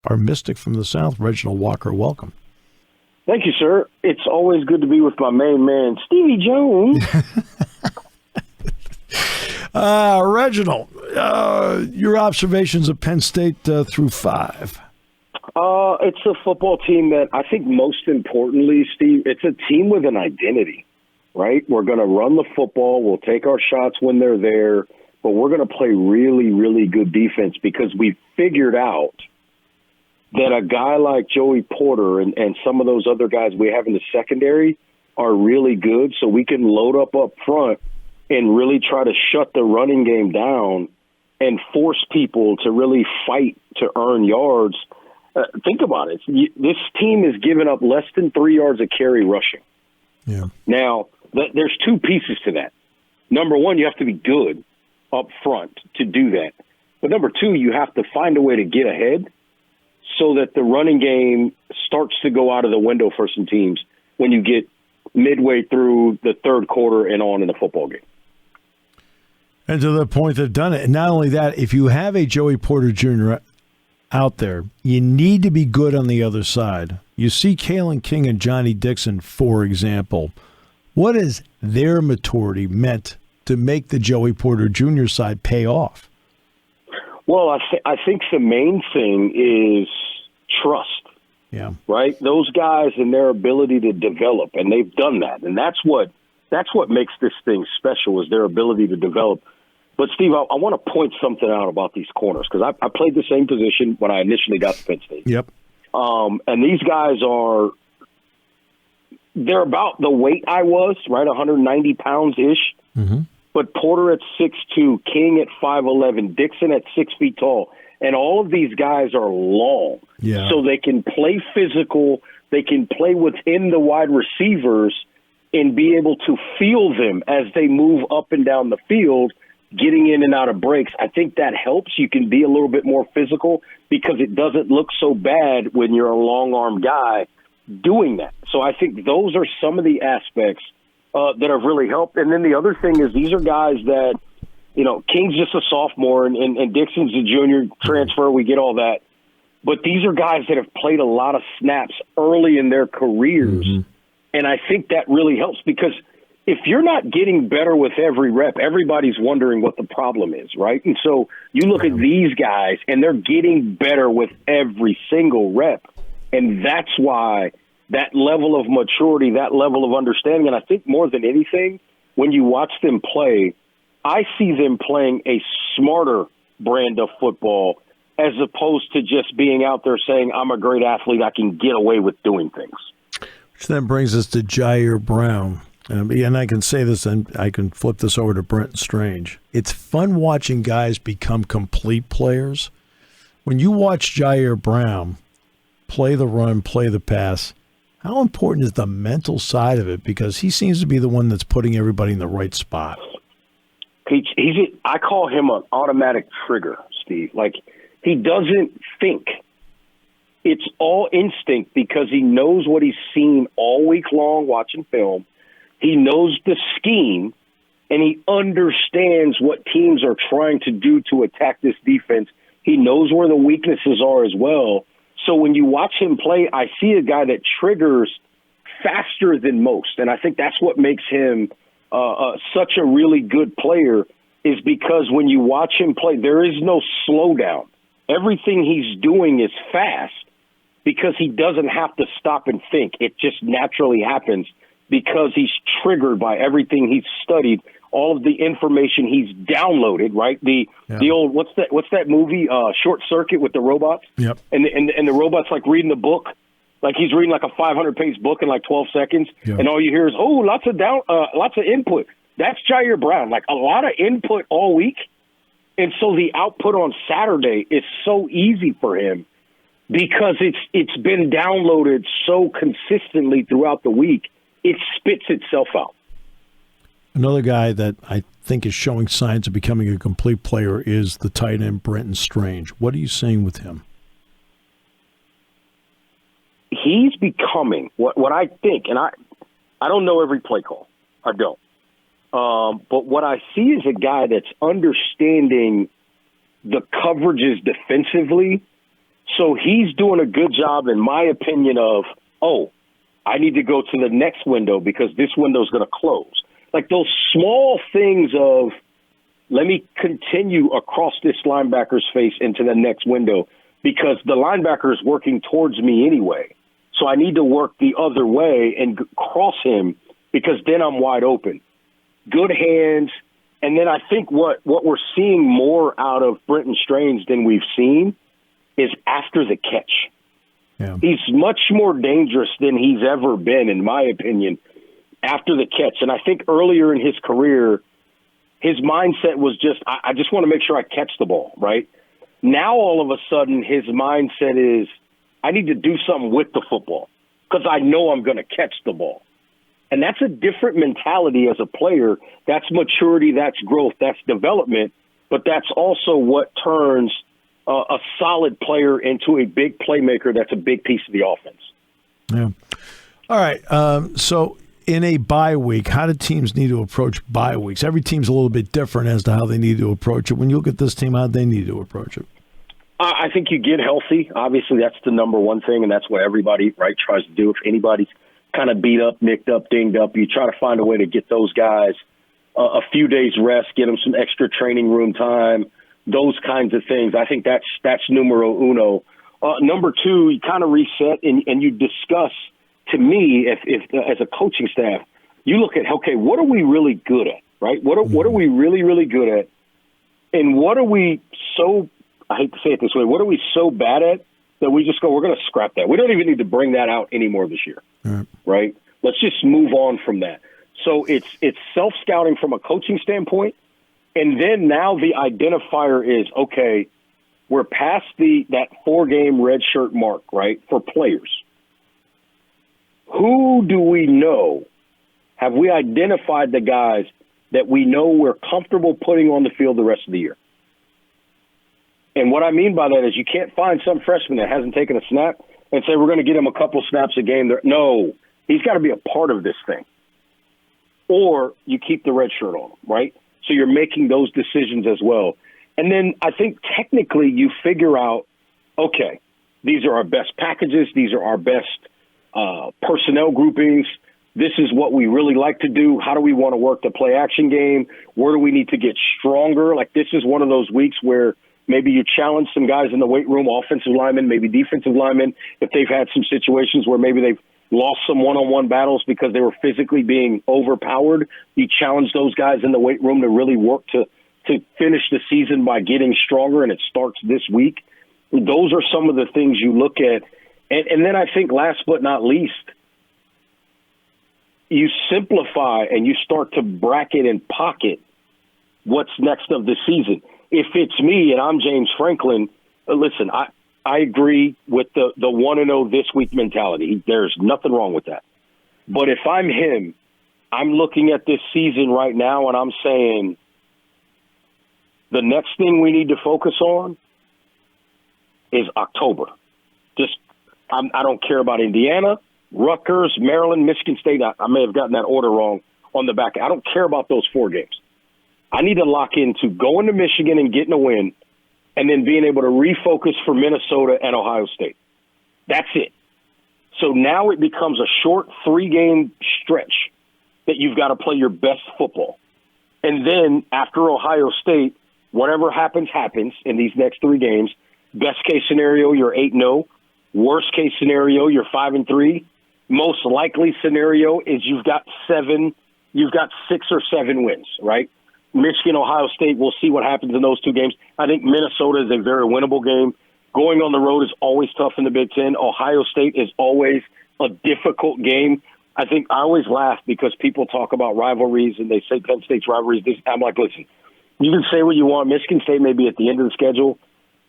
our mystic from the South, Reginald Walker. Welcome. Thank you, sir. It's always good to be with my main man, Stevie Jones. Reginald, your observations of Penn State through 5. It's a football team that I think most importantly, Steve, it's a team with an identity, right? We're going to run the football. We'll take our shots when they're there, but we're going to play really, really good defense because we figured out that a guy like Joey Porter and some of those other guys we have in the secondary are really good, so we can load up front and really try to shut the running game down and force people to really fight to earn yards. Think about it. This team is giving up less than 3 yards a carry rushing. Yeah. Now, there's two pieces to that. Number one, you have to be good up front to do that. But number two, you have to find a way to get ahead so that the running game starts to go out of the window for some teams when you get midway through the third quarter and on in the football game. And to the point they've done it. And not only that, if you have a Joey Porter Jr. out there, you need to be good on the other side. You see Kalyn King and Johnny Dixon, for example. What has their maturity meant to make the Joey Porter Jr. side pay off? Well, I think the main thing is trust. Yeah. Right? Those guys and their ability to develop, and they've done that. And that's what makes this thing special is their ability to develop. But, Steve, I want to point something out about these corners because I played the same position when I initially got to Penn State. Yep. And these guys they're about the weight I was, right, 190 pounds-ish. Mm-hmm. But Porter at 6'2", King at 5'11", Dixon at 6 feet tall. And all of these guys are long. Yeah. So they can play physical. They can play within the wide receivers and be able to feel them as they move up and down the field, getting in and out of breaks. I think that helps. You can be a little bit more physical because it doesn't look so bad when you're a long-arm guy doing that. So I think those are some of the aspects that have really helped. And then the other thing is these are guys that, you know, King's just a sophomore and Dixon's a junior transfer. We get all that. But these are guys that have played a lot of snaps early in their careers. Mm-hmm. And I think that really helps because if you're not getting better with every rep, everybody's wondering what the problem is, right? And so you look at these guys, and they're getting better with every single rep. And that's why that level of maturity, that level of understanding, and I think more than anything, when you watch them play, I see them playing a smarter brand of football as opposed to just being out there saying, I'm a great athlete, I can get away with doing things. Which then brings us to Ji'Ayir Brown. And I can say this, and I can flip this over to Brenton Strange. It's fun watching guys become complete players. When you watch Ji'Ayir Brown play the run, play the pass, how important is the mental side of it? Because he seems to be the one that's putting everybody in the right spot. I call him an automatic trigger, Steve. Like, he doesn't think. It's all instinct because he knows what he's seen all week long watching film. He knows the scheme, and he understands what teams are trying to do to attack this defense. He knows where the weaknesses are as well. So when you watch him play, I see a guy that triggers faster than most, and I think that's what makes him such a really good player is because when you watch him play, there is no slowdown. Everything he's doing is fast because he doesn't have to stop and think. It just naturally happens because he's triggered by everything he's studied, all of the information he's downloaded, right? The old what's that movie, Short Circuit with the robots? Yep. And the robots like reading the book, like he's reading like a 500-page book in like 12 seconds, yep. And all you hear is lots of input. That's Ji'Ayir Brown, like a lot of input all week, and so the output on Saturday is so easy for him because it's been downloaded so consistently throughout the week. It spits itself out. Another guy that I think is showing signs of becoming a complete player is the tight end Brenton Strange. What are you seeing with him? He's becoming what I think, and I don't know every play call. I don't. But what I see is a guy that's understanding the coverages defensively So he's doing a good job, in my opinion, of, I need to go to the next window because this window is going to close. Like those small things of, let me continue across this linebacker's face into the next window because the linebacker is working towards me anyway. So I need to work the other way and cross him because then I'm wide open. Good hands. And then I think what we're seeing more out of Brenton Strange than we've seen is after the catch. Yeah. He's much more dangerous than he's ever been, in my opinion, after the catch. And I think earlier in his career, his mindset was just, I just want to make sure I catch the ball, right? Now, all of a sudden, his mindset is, I need to do something with the football because I know I'm going to catch the ball. And that's a different mentality as a player. That's maturity, that's growth, that's development, but that's also what turns a solid player into a big playmaker that's a big piece of the offense. Yeah. All right. So in a bye week, how do teams need to approach bye weeks? Every team's a little bit different as to how they need to approach it. When you look at this team, how do they need to approach it? I think you get healthy. Obviously, that's the number one thing, and that's what everybody, right, tries to do. If anybody's kind of beat up, nicked up, dinged up, you try to find a way to get those guys a few days rest, get them some extra training room time, those kinds of things. I think that's numero uno. Number two, you kind of reset and you discuss, to me, if as a coaching staff, you look at, okay, what are we really good at, right? What are we really, really good at? And what are we so, I hate to say it this way, what are we so bad at that we just go, we're going to scrap that. We don't even need to bring that out anymore this year, right? Let's just move on from that. So it's self-scouting from a coaching standpoint. And then now the identifier is, okay, we're past that 4-game red shirt mark, right, for players. Who do we know? Have we identified the guys that we know we're comfortable putting on the field the rest of the year? And what I mean by that is you can't find some freshman that hasn't taken a snap and say we're going to get him a couple snaps a game. No, he's got to be a part of this thing. Or you keep the red shirt on, right? So you're making those decisions as well. And then I think technically you figure out, okay, these are our best packages. These are our best personnel groupings. This is what we really like to do. How do we want to work the play action game? Where do we need to get stronger? Like this is one of those weeks where maybe you challenge some guys in the weight room, offensive linemen, maybe defensive linemen, if they've had some situations where maybe they've lost some one-on-one battles because they were physically being overpowered. You challenge those guys in the weight room to really work to finish the season by getting stronger, and it starts this week. Those are some of the things you look at. And then I think last but not least, you simplify and you start to bracket and pocket what's next of the season. If it's me and I'm James Franklin, listen, I agree with the 1-0 this week mentality. There's nothing wrong with that. But if I'm him, I'm looking at this season right now and I'm saying the next thing we need to focus on is October. I don't care about Indiana, Rutgers, Maryland, Michigan State. I may have gotten that order wrong on the back. I don't care about those 4 games. I need to lock into going to Michigan and getting a win and then being able to refocus for Minnesota and Ohio State. That's it. So now it becomes a short 3-game stretch that you've got to play your best football. And then after Ohio State, whatever happens, happens in these next 3 games. Best case scenario, you're 8-0. Worst case scenario, you're 5-3. Most likely scenario is you've got 6 or 7 wins, right? Michigan, Ohio State, we'll see what happens in those 2 games. I think Minnesota is a very winnable game. Going on the road is always tough in the Big Ten. Ohio State is always a difficult game. I think I always laugh because people talk about rivalries and they say Penn State's rivalries. I'm like, listen, you can say what you want. Michigan State may be at the end of the schedule.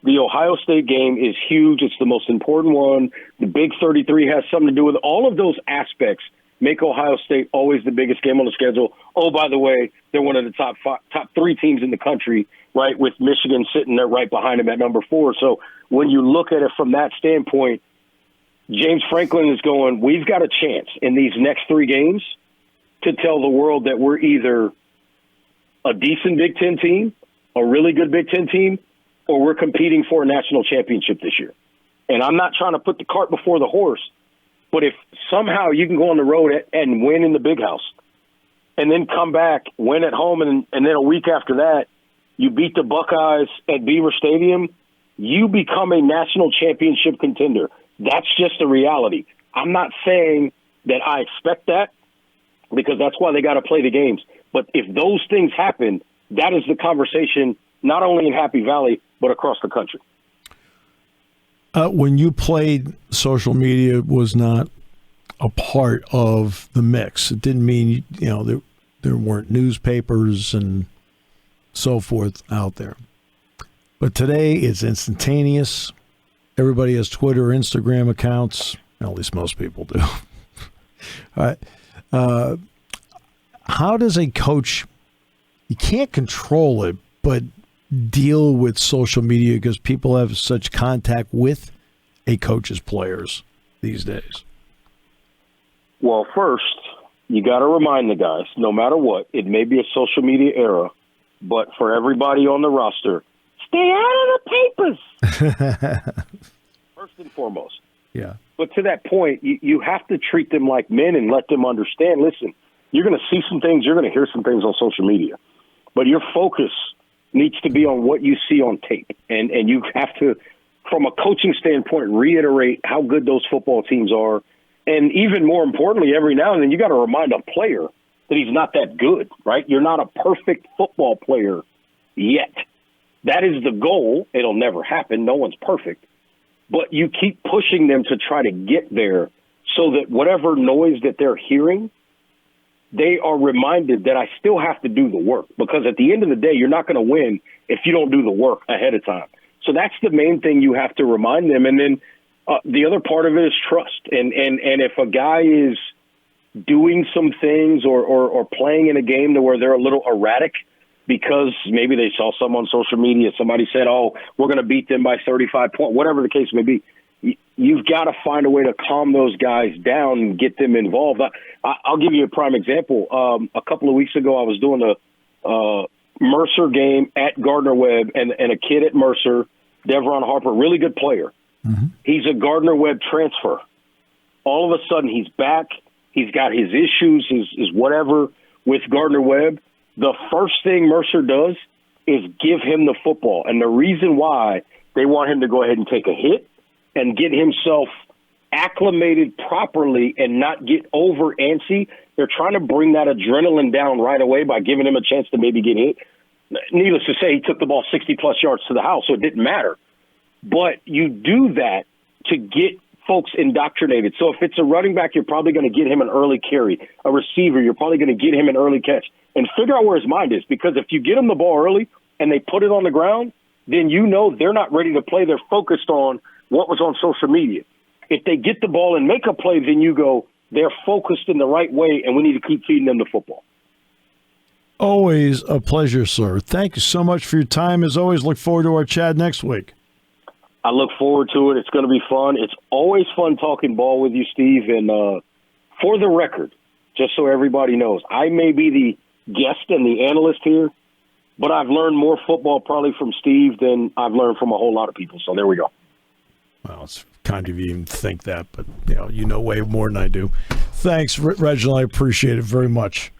The Ohio State game is huge. It's the most important one. The Big 33 has something to do with it. All of those aspects make Ohio State always the biggest game on the schedule. Oh, by the way, they're one of the top 3 teams in the country, right, with Michigan sitting there right behind them at number 4. So when you look at it from that standpoint, James Franklin is going, we've got a chance in these next 3 games to tell the world that we're either a decent Big Ten team, a really good Big Ten team, or we're competing for a national championship this year. And I'm not trying to put the cart before the horse, but if somehow you can go on the road and win in the big house and then come back, win at home, and then a week after that, you beat the Buckeyes at Beaver Stadium, you become a national championship contender. That's just a reality. I'm not saying that I expect that because that's why they got to play the games. But if those things happen, that is the conversation not only in Happy Valley but across the country. When you played, social media was not a part of the mix. It didn't mean there weren't newspapers and so forth out there. But today it's instantaneous. Everybody has Twitter, Instagram accounts. At least most people do. All right. How does a coach, you can't control it, but deal with social media because people have such contact with a coach's players these days? Well, first, you got to remind the guys, no matter what, it may be a social media era, but for everybody on the roster, stay out of the papers. First and foremost. Yeah. But to that point, you have to treat them like men and let them understand, listen, you're going to see some things, you're going to hear some things on social media, but your focus needs to be on what you see on tape. And you have to, from a coaching standpoint, reiterate how good those football teams are. And even more importantly, every now and then you got to remind a player that he's not that good, right? You're not a perfect football player yet. That is the goal. It'll never happen. No one's perfect. But you keep pushing them to try to get there so that whatever noise that they're hearing, they are reminded that I still have to do the work, because at the end of the day, you're not going to win if you don't do the work ahead of time. So that's the main thing you have to remind them. And then the other part of it is trust. And if a guy is doing some things or playing in a game to where they're a little erratic because maybe they saw some on social media, somebody said, oh, we're going to beat them by 35 points, whatever the case may be, you've got to find a way to calm those guys down and get them involved. I'll give you a prime example. A couple of weeks ago, I was doing a Mercer game at Gardner-Webb, and a kid at Mercer, Devron Harper, really good player. Mm-hmm. He's a Gardner-Webb transfer. All of a sudden, he's back. He's got his issues, his whatever with Gardner-Webb. The first thing Mercer does is give him the football. And the reason why they want him to go ahead and take a hit and get himself acclimated properly and not get over antsy, they're trying to bring that adrenaline down right away by giving him a chance to maybe get hit. Needless to say, he took the ball 60-plus yards to the house, so it didn't matter. But you do that to get folks indoctrinated. So if it's a running back, you're probably going to get him an early carry. A receiver, you're probably going to get him an early catch. And figure out where his mind is, because if you get him the ball early and they put it on the ground, then you know they're not ready to play. They're focused on what was on social media. If they get the ball and make a play, then you go, they're focused in the right way, and we need to keep feeding them the football. Always a pleasure, sir. Thank you so much for your time. As always, look forward to our chat next week. I look forward to it. It's going to be fun. It's always fun talking ball with you, Steve. And for the record, just so everybody knows, I may be the guest and the analyst here, but I've learned more football probably from Steve than I've learned from a whole lot of people. So there we go. Well, it's kind of you even think that, but you know way more than I do. Thanks, Reginald. I appreciate it very much.